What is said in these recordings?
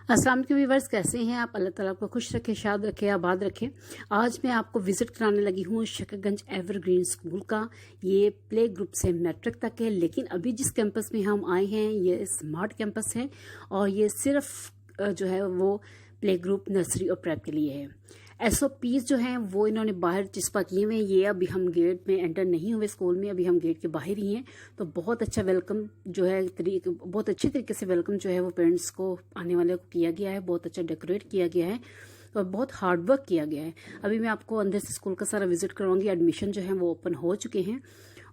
अस्सलाम वालेकुम व्यूअर्स, कैसे हैं आप? अल्लाह ताला आपको खुश रखे, शाद रखे, आबाद रखे। आज मैं आपको विजिट कराने लगी हूँ शकरगंज एवरग्रीन स्कूल का। ये प्ले ग्रुप से मैट्रिक तक है, लेकिन अभी जिस कैंपस में हम आए हैं ये स्मार्ट कैंपस है और ये सिर्फ जो है वो प्ले ग्रुप नर्सरी और प्रेप के लिए है। SOPs जो हैं वो इन्होंने बाहर चिस्पा किए हुए हैं। ये अभी हम गेट में एंटर नहीं हुए स्कूल में, अभी हम गेट के बाहर ही हैं। तो बहुत अच्छा वेलकम जो है बहुत अच्छे तरीके से वेलकम जो है वो पेरेंट्स को आने वाले को किया गया है। बहुत अच्छा डेकोरेट किया गया है और बहुत हार्ड वर्क किया गया है। अभी मैं आपको अंदर से स्कूल का सारा विजिट करवाऊंगी। एडमिशन जो है वो ओपन हो चुके हैं।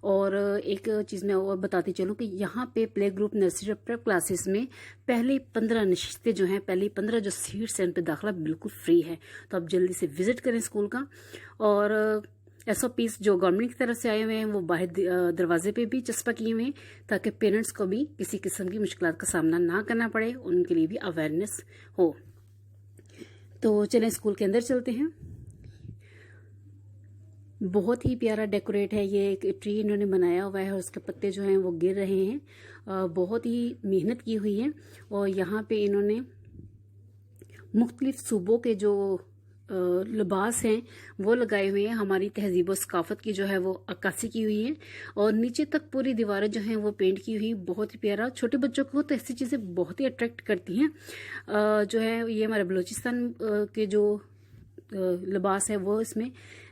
और एक चीज़ मैं और बताती चलूँ कि यहाँ पे प्ले ग्रुप नर्सरी और प्रेप क्लासेस में पहली 15 नशिस्तें जो हैं, पहली 15 जो सीट्स हैं उन पर दाखिला बिल्कुल फ्री है। तो आप जल्दी से विजिट करें स्कूल का। और SOPs जो गवर्नमेंट की तरफ से आए हुए हैं वो बाहर दरवाजे पे भी चस्पा किए हुए हैं, ताकि पेरेंट्स को भी किसी किस्म की मुश्किलात का सामना ना करना पड़े, उनके लिए भी अवेयरनेस हो। तो चलें स्कूल के अंदर चलते हैं। बहुत ही प्यारा डेकोरेट है। ये एक ट्री इन्होंने बनाया हुआ है और उसके पत्ते जो हैं वो गिर रहे हैं। बहुत ही मेहनत की हुई है। और यहाँ पे इन्होंने मुख्तलिफ सूबों के जो लिबास हैं वो लगाए हुए हैं। हमारी तहजीब और सकाफत की जो है वो अक्कासी की हुई है और नीचे तक पूरी दीवारें जो हैं वो पेंट की हुई। बहुत ही प्यारा। छोटे बच्चों को तो ऐसी चीज़ें बहुत ही अट्रैक्ट करती हैं। जो है ये हमारे बलूचिस्तान के जो लिबास है वो इसमें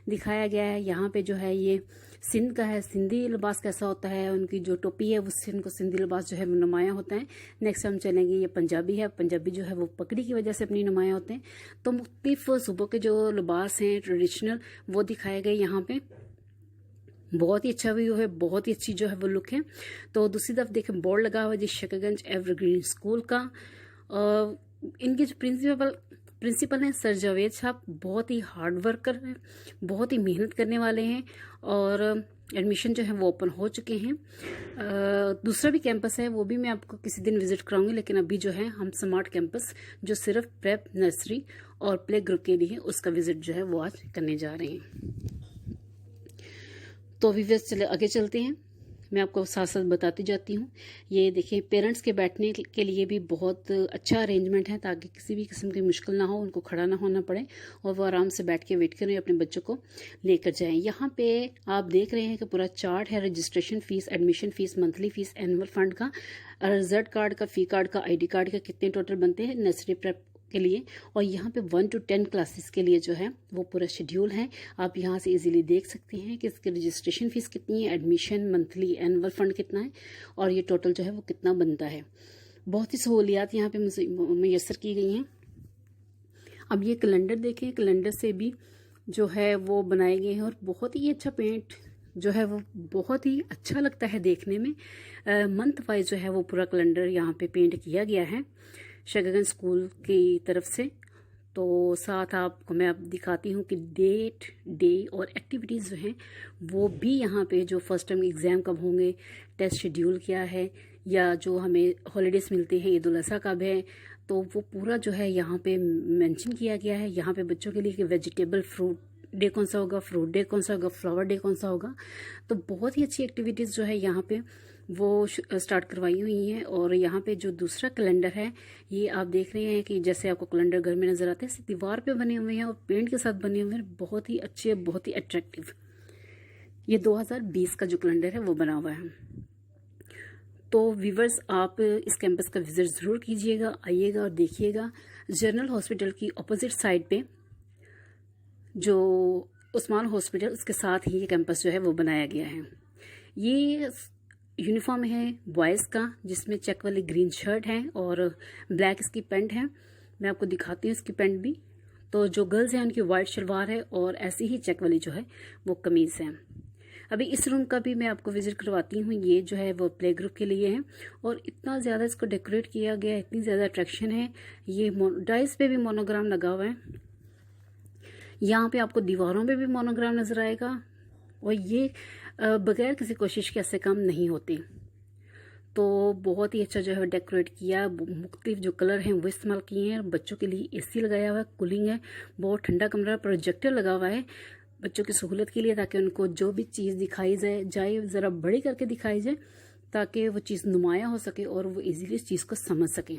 दिखाया गया है। यहाँ पे जो है ये सिंध का है, सिंधी लिबास कैसा होता है, उनकी जो टोपी है उससे उनको सिंधी लिबास जो है वो नुमाया होता है। नेक्स्ट हम चलेंगे, ये पंजाबी है। पंजाबी जो है वो पगड़ी की वजह से अपनी नुमाया होते हैं। तो मुख्तलिफ सूबों के जो लिबास हैं ट्रेडिशनल वो दिखाए गए यहाँ पे। बहुत ही अच्छा व्यू है, बहुत ही अच्छी जो है वो लुक है। तो दूसरी तरफ देखें बोर्ड लगा हुआ है जिस शकरगंज एवरग्रीन स्कूल का। इनके जो प्रिंसिपल हैं सर जावेद साहब, बहुत ही हार्ड वर्कर हैं, बहुत ही मेहनत करने वाले हैं। और एडमिशन जो है वो ओपन हो चुके हैं। दूसरा भी कैंपस है वो भी मैं आपको किसी दिन विजिट कराऊंगी, लेकिन अभी जो है हम स्मार्ट कैंपस जो सिर्फ प्रेप नर्सरी और प्ले ग्रुप के लिए है उसका विजिट जो है वो आज करने जा रहे हैं। तो व्यूअर्स चले आगे चलते हैं, मैं आपको साथ साथ बताती जाती हूँ। ये देखिए पेरेंट्स के बैठने के लिए भी बहुत अच्छा अरेंजमेंट है, ताकि किसी भी किस्म की मुश्किल ना हो, उनको खड़ा ना होना पड़े और वो आराम से बैठ के वेट करें, अपने बच्चों को लेकर जाएं। यहाँ पे आप देख रहे हैं कि पूरा चार्ट है। Registration fees, admission fees, monthly fees, annual fund का, रिजल्ट कार्ड का, फी कार्ड का, ID कार्ड का कितने टोटल बनते हैं नर्सरी प्रेप के लिए। और यहाँ पे 1 to 10 क्लासेस के लिए जो है वो पूरा शेड्यूल है। आप यहाँ से इजीली देख सकते हैं कि इसकी रजिस्ट्रेशन फीस कितनी है, एडमिशन, मंथली, एनुअल फंड कितना है और ये टोटल जो है वो कितना बनता है। बहुत ही सहूलियात यहाँ पे मुयसर की गई हैं। अब ये कैलेंडर देखें, कैलेंडर से भी जो है वो बनाए गए हैं और बहुत ही अच्छा पेंट जो है वो बहुत ही अच्छा लगता है देखने में। मंथ वाइज जो है वो पूरा कैलेंडर यहाँ पे पेंट किया गया है शकरगंज स्कूल की तरफ से। तो साथ आपको मैं अब दिखाती हूँ कि डेट, डे और एक्टिविटीज़ जो हैं वो भी यहाँ पे, जो फर्स्ट टर्म एग्ज़ाम कब होंगे, टेस्ट शेड्यूल क्या है, या जो हमें हॉलीडेज़ मिलते हैं, ईद उल अज़हा कब है, तो वो पूरा जो है यहाँ पे मेंशन किया गया है। यहाँ पे बच्चों के लिए कि वेजिटेबल फ्रूट डे कौन सा होगा, फ्रूट डे कौन सा होगा, फ्लावर डे कौन सा होगा। तो बहुत ही अच्छी एक्टिविटीज़ जो है यहाँ पे वो स्टार्ट करवाई हुई हैं। और यहाँ पे जो दूसरा कैलेंडर है ये आप देख रहे हैं कि जैसे आपको कैलेंडर घर में नज़र आते हैं, दीवार पे बने हुए हैं और पेंट के साथ बने हुए हैं, बहुत ही अच्छे, बहुत ही अट्रैक्टिव। ये 2020 का जो कैलेंडर है वो बना हुआ है। तो व्यूवर्स आप इस कैंपस का विजिट ज़रूर कीजिएगा, आइएगा और देखिएगा। जनरल हॉस्पिटल की अपोजिट साइड पे जो उस्मान हॉस्पिटल, उसके साथ ही ये कैंपस जो है वो बनाया गया है। ये यूनिफॉर्म है बॉयज़ का, जिसमें चेक वाली ग्रीन शर्ट है और ब्लैक इसकी पैंट है। मैं आपको दिखाती हूँ इसकी पैंट भी। तो जो गर्ल्स हैं उनकी वाइट शलवार है और ऐसी ही चेक वाली जो है वो कमीज़ है। अभी इस रूम का भी मैं आपको विजिट करवाती हूँ। ये जो है वो प्ले ग्रुप के लिए है और इतना ज़्यादा इसको डेकोरेट किया गया है, इतनी ज़्यादा अट्रैक्शन है। ये डाइस पे भी मोनोग्राम लगा हुआ है। यहाँ पे आपको दीवारों पे भी मोनोग्राम नजर आएगा और ये बगैर किसी कोशिश के ऐसे काम नहीं होते। तो बहुत ही अच्छा जो है डेकोरेट किया। मुख्तलिफ जो कलर हैं वो इस्तेमाल किए हैं। बच्चों के लिए AC लगाया हुआ है, कूलिंग है, बहुत ठंडा कमरा, प्रोजेक्टर लगा हुआ है बच्चों की सहूलत के लिए, ताकि उनको जो भी चीज़ दिखाई जाए ज़रा बड़ी करके दिखाई जाए, ताकि वो चीज़ नुमाया हो सके और वो इजीली इस चीज़ को समझ सकें।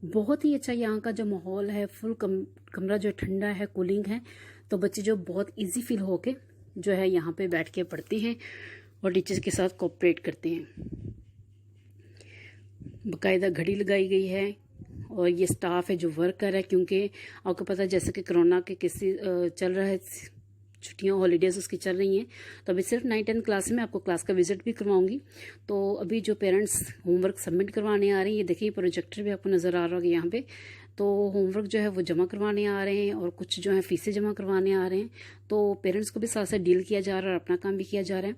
बहुत ही अच्छा यहाँ का जो माहौल है, फुल कमरा जो ठंडा है, कूलिंग है, तो बच्चे जो बहुत इजी फील होके जो है यहाँ पे बैठ के पढ़ते हैं और टीचर्स के साथ कोऑपरेट करते हैं। बाकायदा घड़ी लगाई गई है और ये स्टाफ है जो वर्क कर रहा है, क्योंकि आपको पता है जैसे कि कोरोना के किसी चल रहा है, छुट्टियां हॉलीडेज उसकी चल रही हैं। तो अभी सिर्फ 9-10 क्लास में आपको क्लास का विजिट भी करवाऊंगी। तो अभी जो पेरेंट्स होमवर्क सबमिट करवाने आ रहे हैं, ये देखिए प्रोजेक्टर भी आपको नज़र आ रहा होगा यहाँ पे। तो होमवर्क जो है वो जमा करवाने आ रहे हैं और कुछ जो है फीसें जमा करवाने आ रहे हैं। तो पेरेंट्स को भी साथ साथ डील किया जा रहा है और अपना काम भी किया जा रहा है।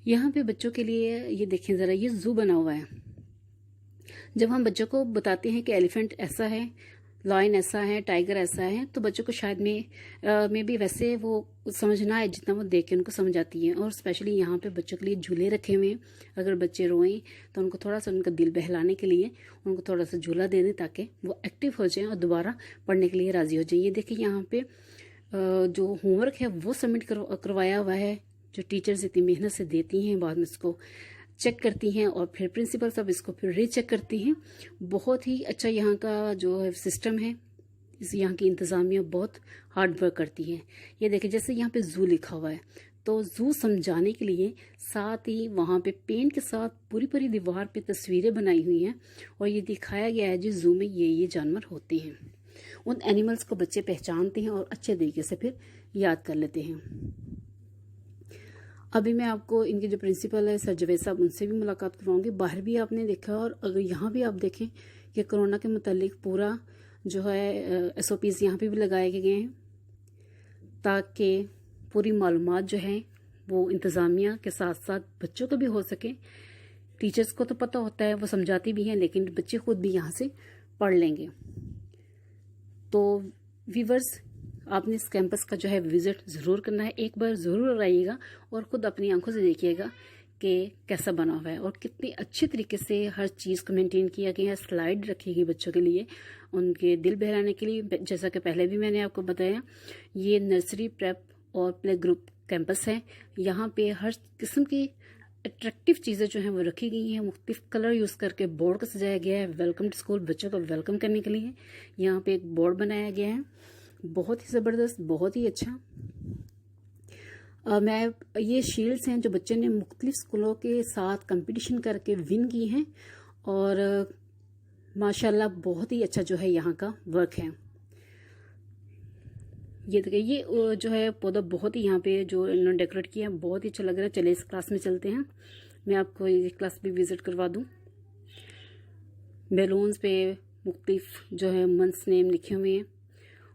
यहाँ पे बच्चों के लिए ये देखें ज़रा, ये जू बना हुआ है। जब हम बच्चों को बताते हैं कि एलिफेंट ऐसा है, लायन ऐसा है, टाइगर ऐसा है, तो बच्चों को शायद में भी वैसे वो समझ ना आए जितना वो देख के उनको समझ आती है। और स्पेशली यहाँ पे बच्चों के लिए झूले रखे हुए हैं। अगर बच्चे रोएं तो उनको थोड़ा सा उनका दिल बहलाने के लिए उनको थोड़ा सा झूला दे दें ताकि वो एक्टिव हो जाएं और दोबारा पढ़ने के लिए राजी हो जाएं। ये देखिए यहाँ पे जो होमवर्क है वो सबमिट करवाया हुआ है, जो टीचर्स इतनी मेहनत से देती हैं, बाद में उसको चेक करती हैं और फिर प्रिंसिपल सब इसको फिर रीचेक करती हैं। बहुत ही अच्छा यहाँ का जो है सिस्टम है। इस यहाँ की इंतज़ामिया बहुत हार्ड वर्क करती है। ये देखिए जैसे यहाँ पे जू लिखा हुआ है, तो जू समझाने के लिए साथ ही वहाँ पे पेंट के साथ पूरी पूरी दीवार पे तस्वीरें बनाई हुई हैं और ये दिखाया गया है जी जू में ये जानवर होते हैं। उन एनिमल्स को बच्चे पहचानते हैं और अच्छे तरीके से फिर याद कर लेते हैं। अभी मैं आपको इनके जो प्रिंसिपल है सर जवेद साहब, उनसे भी मुलाकात करवाऊंगी। बाहर भी आपने देखा और अगर यहाँ भी आप देखें कि कोरोना के मुतालिक पूरा जो है SOPs यहाँ पे भी लगाए गए हैं ताकि पूरी मालूमात जो है वो इंतज़ामिया के साथ साथ बच्चों को भी हो सके। टीचर्स को तो पता होता है, वो समझाती भी हैं, लेकिन बच्चे खुद भी यहाँ से पढ़ लेंगे। तो व्यूअर्स, आपने इस कैंपस का जो है विजिट ज़रूर करना है। एक बार ज़रूर आइएगा और ख़ुद अपनी आंखों से देखिएगा कि कैसा बना हुआ है और कितनी अच्छी तरीके से हर चीज़ को मेंटेन किया गया है। स्लाइड रखी गई बच्चों के लिए, उनके दिल बहलाने के लिए। जैसा कि पहले भी मैंने आपको बताया, ये नर्सरी, प्रेप और प्ले ग्रुप कैंपस है। यहाँ पे हर किस्म की अट्रैक्टिव चीज़ें जो हैं वो रखी गई हैं। मुख्तलिफ कलर यूज़ करके बोर्ड को सजाया गया है वेलकम टू स्कूल, बच्चों को वेलकम करने के लिए। यहाँ पे एक बोर्ड बनाया गया है, बहुत ही ज़बरदस्त, बहुत ही अच्छा। ये शील्ड्स हैं जो बच्चे ने मुख्तलिफ स्कूलों के साथ कंपटीशन करके विन की हैं और माशाल्लाह बहुत ही अच्छा जो है यहाँ का वर्क है। ये देखिए, ये जो है पौधा बहुत ही यहाँ पे जो इन्होंने डेकोरेट किया है बहुत ही अच्छा लग रहा है। चले इस क्लास में चलते हैं, मैं आपको ये क्लास भी विजिट करवा दूँ। बैलून्स पे मुख्तलिफ जो है मंथ्स नेम लिखे हुए हैं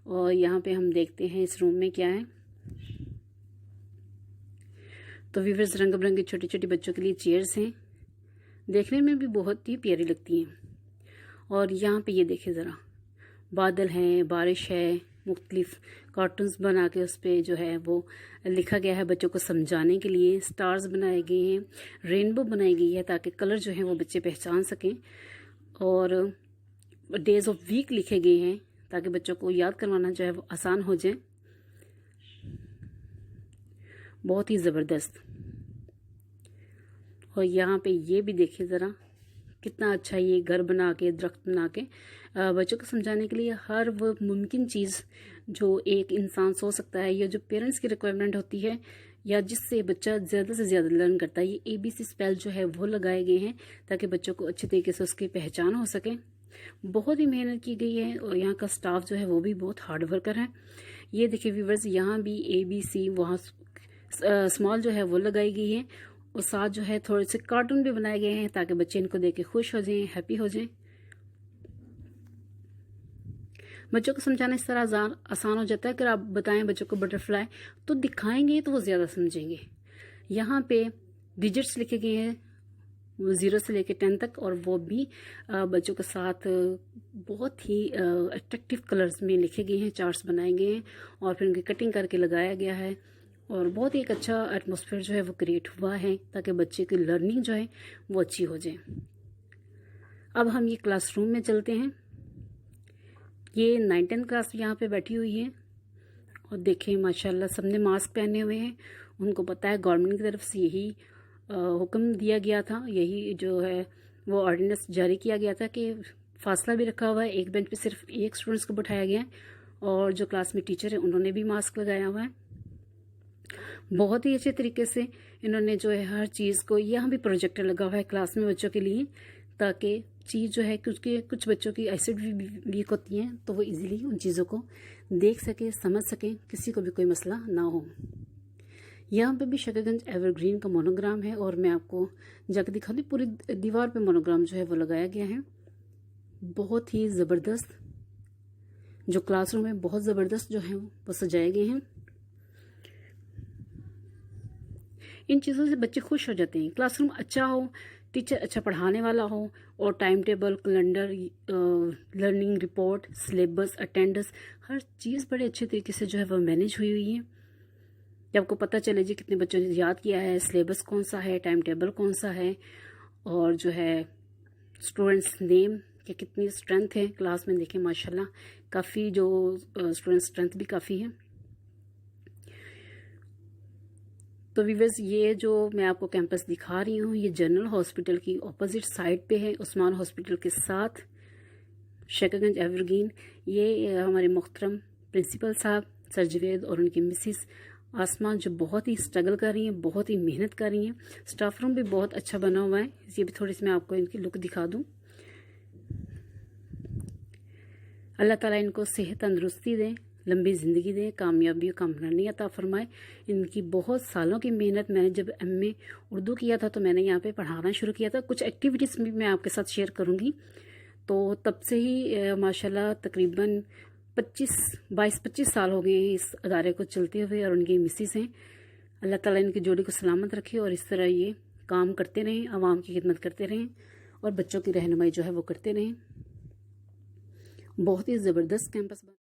और यहाँ पे हम देखते हैं इस रूम में क्या है। तो व्यूअर्स, रंग बिरंगे छोटी छोटी बच्चों के लिए चेयर्स हैं, देखने में भी बहुत ही प्यारी लगती हैं। और यहाँ पे ये देखें ज़रा, बादल हैं, बारिश है, मुख्तलिफ कार्टून्स बना के उस पर जो है वो लिखा गया है बच्चों को समझाने के लिए। स्टार्स बनाए गए हैं, रेनबो बनाई गई है ताकि कलर जो है वो बच्चे पहचान सकें। और डेज ऑफ वीक लिखे गए हैं ताकि बच्चों को याद करवाना जो है वो आसान हो जाए। बहुत ही ज़बरदस्त। और यहाँ पे ये भी देखिए ज़रा, कितना अच्छा ये घर बना के, दरख्त बना के बच्चों को समझाने के लिए हर वो मुमकिन चीज़ जो एक इंसान सोच सकता है या जो पेरेंट्स की रिक्वायरमेंट होती है या जिससे बच्चा ज़्यादा से ज़्यादा लर्न करता है, ये ABC स्पेल जो है वो लगाए गए हैं ताकि बच्चों को अच्छे तरीके से उसकी पहचान हो सके। बहुत ही मेहनत की गई है और यहाँ का स्टाफ जो है वो भी बहुत हार्ड वर्कर है। ये देखिए व्यूवर्स, यहाँ भी ABC वहाँ स्मॉल जो है वो लगाई गई है और साथ जो है थोड़े से कार्टून भी बनाए गए हैं ताकि बच्चे इनको देख के खुश हो जाएं, हैप्पी हो जाएं। बच्चों को समझाना इस तरह आसान हो जाता है। अगर आप बताएं बच्चों को बटरफ्लाई, तो दिखाएंगे तो वो ज़्यादा समझेंगे। यहाँ पे डिजिट्स लिखे गए हैं 0 से लेकर 10 तक और वो भी बच्चों के साथ बहुत ही अट्रैक्टिव कलर्स में लिखे गए हैं, चार्ट्स बनाए गए हैं और फिर उनकी कटिंग करके लगाया गया है और बहुत ही एक अच्छा एटमॉस्फेयर जो है वो क्रिएट हुआ है ताकि बच्चे की लर्निंग जो है वो अच्छी हो जाए। अब हम ये क्लासरूम में चलते हैं। ये 9-10 क्लास यहाँ पे बैठी हुई है और देखें माशाल्लाह सबने मास्क पहने हुए हैं। उनको पता है गवर्नमेंट की तरफ से यही हुक्म दिया गया था, यही जो है वो ऑर्डिनेंस जारी किया गया था कि फासला भी रखा हुआ है। एक बेंच पे सिर्फ एक स्टूडेंट्स को बिठाया गया है और जो क्लास में टीचर है उन्होंने भी मास्क लगाया हुआ है। बहुत ही अच्छे तरीके से इन्होंने जो है हर चीज़ को, यहाँ भी प्रोजेक्टर लगा हुआ है क्लास में बच्चों के लिए, ताकि चीज़ जो है, क्योंकि कुछ बच्चों की आईसाइट भी वीक होती हैं, तो वो इजीली उन चीज़ों को देख सके, समझ सकें, किसी को भी कोई मसला ना हो। यहाँ पे भी शकरगंज एवरग्रीन का मोनोग्राम है और मैं आपको जाकर दिखा दूँ, पूरी दीवार पे मोनोग्राम जो है वो लगाया गया है। बहुत ही ज़बरदस्त जो क्लासरूम है, बहुत ज़बरदस्त जो है वो सजाए गए हैं। इन चीज़ों से बच्चे खुश हो जाते हैं। क्लासरूम अच्छा हो, टीचर अच्छा पढ़ाने वाला हो और time table, calendar, learning report, syllabus, attendance, हर चीज़ बड़े अच्छे तरीके से जो है वो मैनेज हुई हुई है। कि आपको पता चले जी कितने बच्चों ने याद किया है, सिलेबस कौन सा है, टाइम टेबल कौन सा है, और जो है स्टूडेंट्स नेम कि कितनी स्ट्रेंथ है क्लास में। देखिए माशाल्लाह काफ़ी जो स्टूडेंट स्ट्रेंथ भी काफ़ी है। तो व्यूअर्स, ये जो मैं आपको कैंपस दिखा रही हूँ, ये जनरल हॉस्पिटल की ऑपोजिट साइड पे है, उस्मान हॉस्पिटल के साथ, शकरगंज एवरग्रीन। ये हमारे मुहतरम प्रिंसिपल साहब सर जवेद और उनकी मिसिस आसमा, जो बहुत ही स्ट्रगल कर रही हैं, बहुत ही मेहनत कर रही हैं। स्टाफ रूम भी बहुत अच्छा बना हुआ है। ये भी थोड़ी सी मैं आपको इनकी लुक दिखा दूँ। अल्लाह ताला इनको सेहत तंदुरुस्ती दें, लंबी ज़िंदगी दें, कामयाबी और कामरानी अता फरमाए। इनकी बहुत सालों की मेहनत, मैंने जब MA उर्दू किया था तो मैंने यहाँ पे पढ़ाना शुरू किया था। कुछ एक्टिविटीज़ भी मैं आपके साथ शेयर करूँगी। तो तब से ही माशाल्लाह तकरीबन 22-25 साल हो गए हैं इस अदारे को चलते हुए, और उनकी मिसिस हैं। अल्लाह ताला इनकी जोड़ी को सलामत रखे और इस तरह ये काम करते रहें, आवाम की खिदमत करते रहें और बच्चों की रहनुमाई जो है वो करते रहें। बहुत ही ज़बरदस्त कैंपस बना।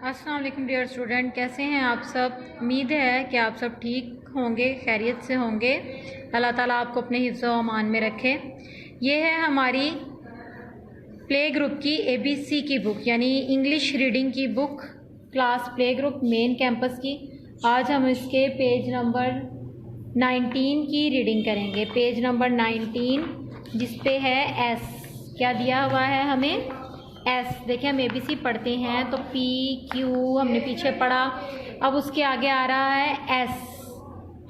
अस्सलाम वालेकुम डियर स्टूडेंट, कैसे हैं आप सब। उम्मीद है कि आप सब ठीक होंगे, खैरियत से होंगे। अल्लाह ताला आपको अपने हिफ्ज़ व अमान में रखे। ये है हमारी प्ले ग्रुप की ABC की बुक, यानी इंग्लिश रीडिंग की book, class play group main campus की। आज हम इसके पेज नंबर 19 की रीडिंग करेंगे। पेज नंबर 19 जिस पे है S, क्या दिया हुआ है हमें, एस। देखिए हम ABC पढ़ते हैं तो P Q हमने पीछे पढ़ा, अब उसके आगे आ रहा है S।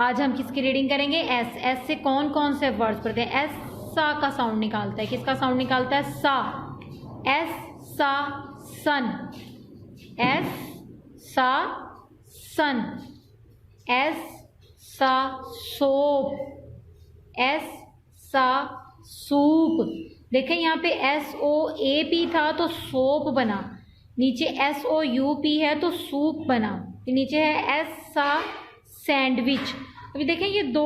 आज हम किसकी रीडिंग करेंगे, S। S से कौन कौन से वर्ड्स पढ़ते हैं। S सा का साउंड निकालता है, किसका साउंड निकालता है, सा। S सा सन, S सा सन। S सा सोप, S सा सूप। देखें यहाँ पे SOAP था तो सोप बना, नीचे SOUP है तो सूप बना, नीचे है S सा सैंडविच। अभी देखें ये दो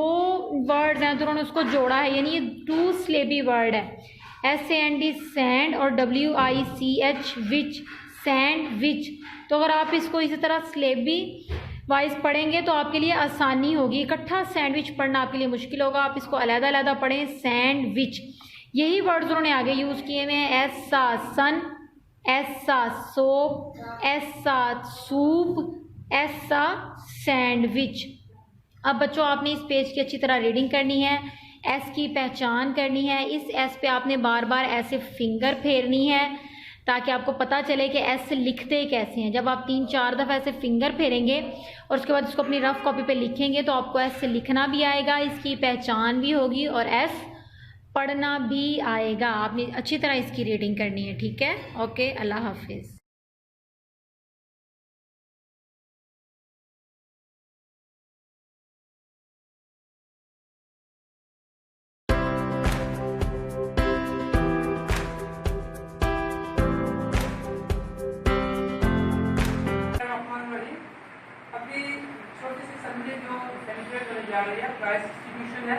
वर्ड्स हैं तो उन्होंने उसको जोड़ा है, यानी ये 2 सिलेबी वर्ड है। SAND सैंड और WICH विच, सैंडविच। तो अगर आप इसको इसी तरह सिलेबी वाइज पढ़ेंगे तो आपके लिए आसानी होगी। इकट्ठा सैंडविच पढ़ना आपके लिए मुश्किल होगा, आप इसको अलग अलग पढ़ें, सैंडविच। यही वर्ड्स उन्होंने आगे यूज़ किए हुए हैं। S सा सन, S सा सोप, S सा सूप, S सा सैंडविच। अब बच्चों आपने इस पेज की अच्छी तरह रीडिंग करनी है, S की पहचान करनी है। इस S पे आपने बार बार ऐसे फिंगर फेरनी है ताकि आपको पता चले कि S लिखते कैसे हैं। जब आप 3-4 दफ़ा ऐसे फिंगर फेरेंगे और उसके बाद इसको अपनी रफ कॉपी पे लिखेंगे तो आपको S लिखना भी आएगा, इसकी पहचान भी होगी और S पढ़ना भी आएगा। आपने अच्छी तरह इसकी रीडिंग करनी है, ठीक है। ओके, अल्लाह हाफिज़। अभी छोटी सी संडे जो सेलिब्रेट होने जा रही है, प्राइस डिस्ट्रीब्यूशन है।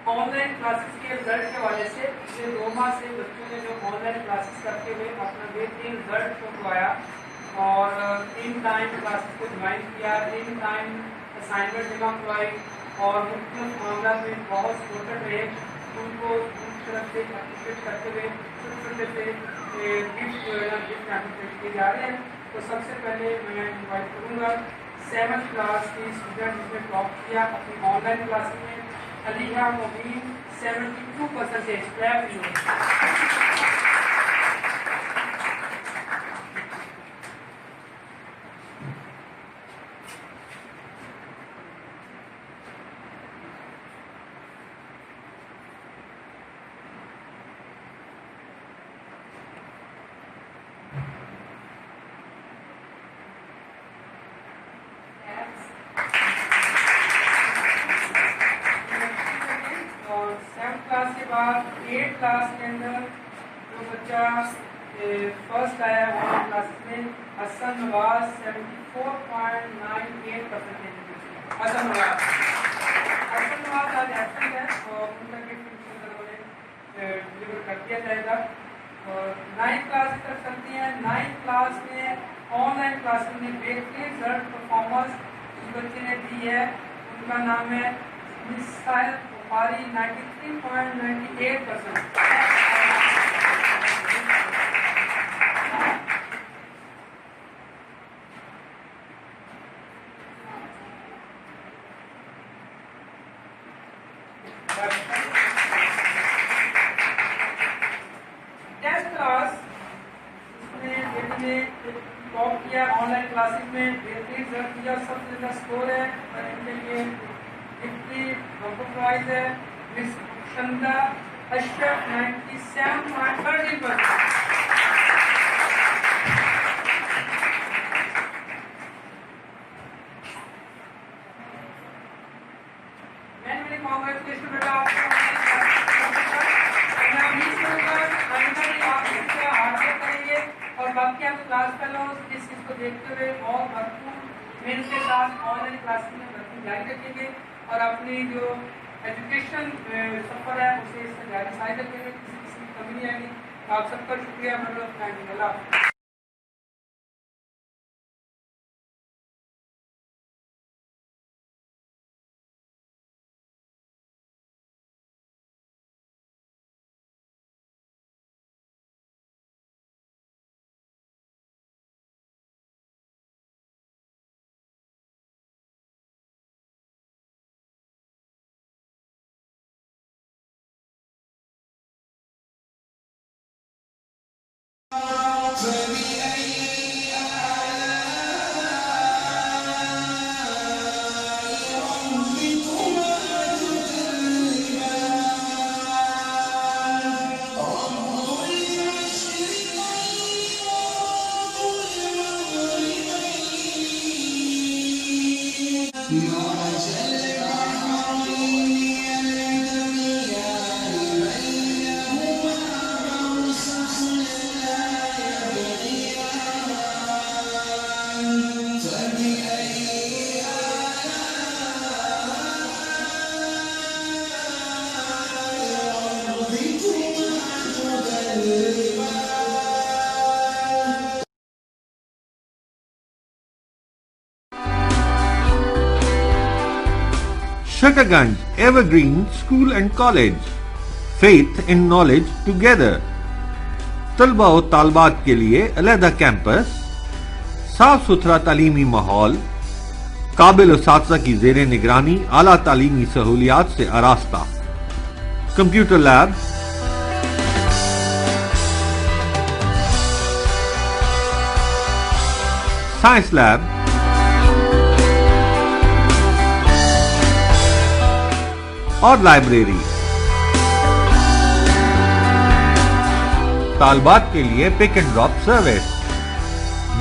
ऑनलाइन क्लासेस के रिजल्ट के हवाले से पिछले 2 माह से बच्चों ने जो ऑनलाइन क्लासेस करते हुए अपना बेहतरीन रिजल्ट शो करवाया और 3 टाइम क्लासेस को ज्वाइन किया, 3 टाइम असाइनमेंट जमा करवाई और मुख्तलिफ मामला में बहुत सपोर्टेड रहे। उनको उनकी तरफ से अप्रिशिएट करते हुए छोटे छोटे से गिफ्ट एप्रिशिएट किए जा रहे हैं। तो सबसे पहले मैं इन्वाइट करूँगा 7th क्लास की स्टूडेंट जिसने टॉप किया अपनी ऑनलाइन क्लास में, अलीहा मोबीन, 72% क्लैप यूनिट। क्लास के बाद 8th क्लास के अंदर जो बच्चा फर्स्ट आया ऑनलाइन क्लास में, हसन नवाज 74.98%। हसन नवाज आज एब्सेंट है और उनका गिफ्ट डिलीवर कर दिया जाएगा। और 9th क्लास की तरफ चलती हैं। 9th क्लास में ऑनलाइन क्लास में बेहतरीन रिजल्ट परफॉर्मेंस जिस बच्चे ने दी है उनका नाम है मिसाइल बुखारी, 93.98%। टॉप किया ऑनलाइन क्लासेस में, बेहतरीन रिजल्ट किया, सबसे ज़्यादा स्कोर है और इनके लिए गिफ्टी बम्पर प्राइज है। Miss Shanda Ashraf 97.13%। बाकी आप क्लास फेलोज इस चीज़ को देखते हुए और भरपूर मेहनत के साथ ऑनलाइन क्लासेस में भरपूर जारी रखेंगे और अपनी जो एजुकेशन सफ़र है उसे इससे जारी रखेंगे, किसी की कमी नहीं आएगी। आप सबका शुक्रिया। अल्लाह। Shakaganj Evergreen School and College, Faith and Knowledge Together। तलबा और तालबात के लिए अलहदा कैंपस, साफ सुथरा तालीमी माहौल, काबिल उस्ताज़ा की ज़ेरे निगरानी आला तालीमी सहूलियात से आरास्ता, कंप्यूटर लैब, साइंस लैब, और लाइब्रेरी। तालबात के लिए पिक एंड ड्रॉप सर्विस,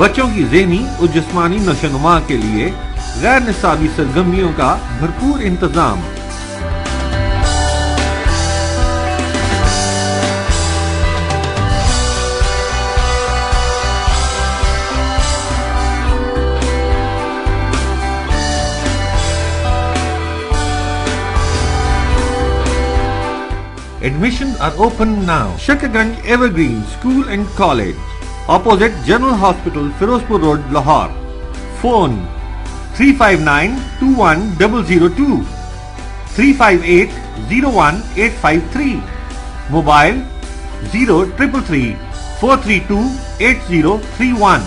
बच्चों की ज़हनी और जिस्मानी नशोनुमा के लिए गैर निसाबी सरगर्मियों का भरपूर इंतजाम। Admissions are open now. Shakaganj Evergreen School and College, opposite General Hospital, Firozpur Road, Lahore. Phone 359-21002, 358-01853. Mobile 0333 432 8031.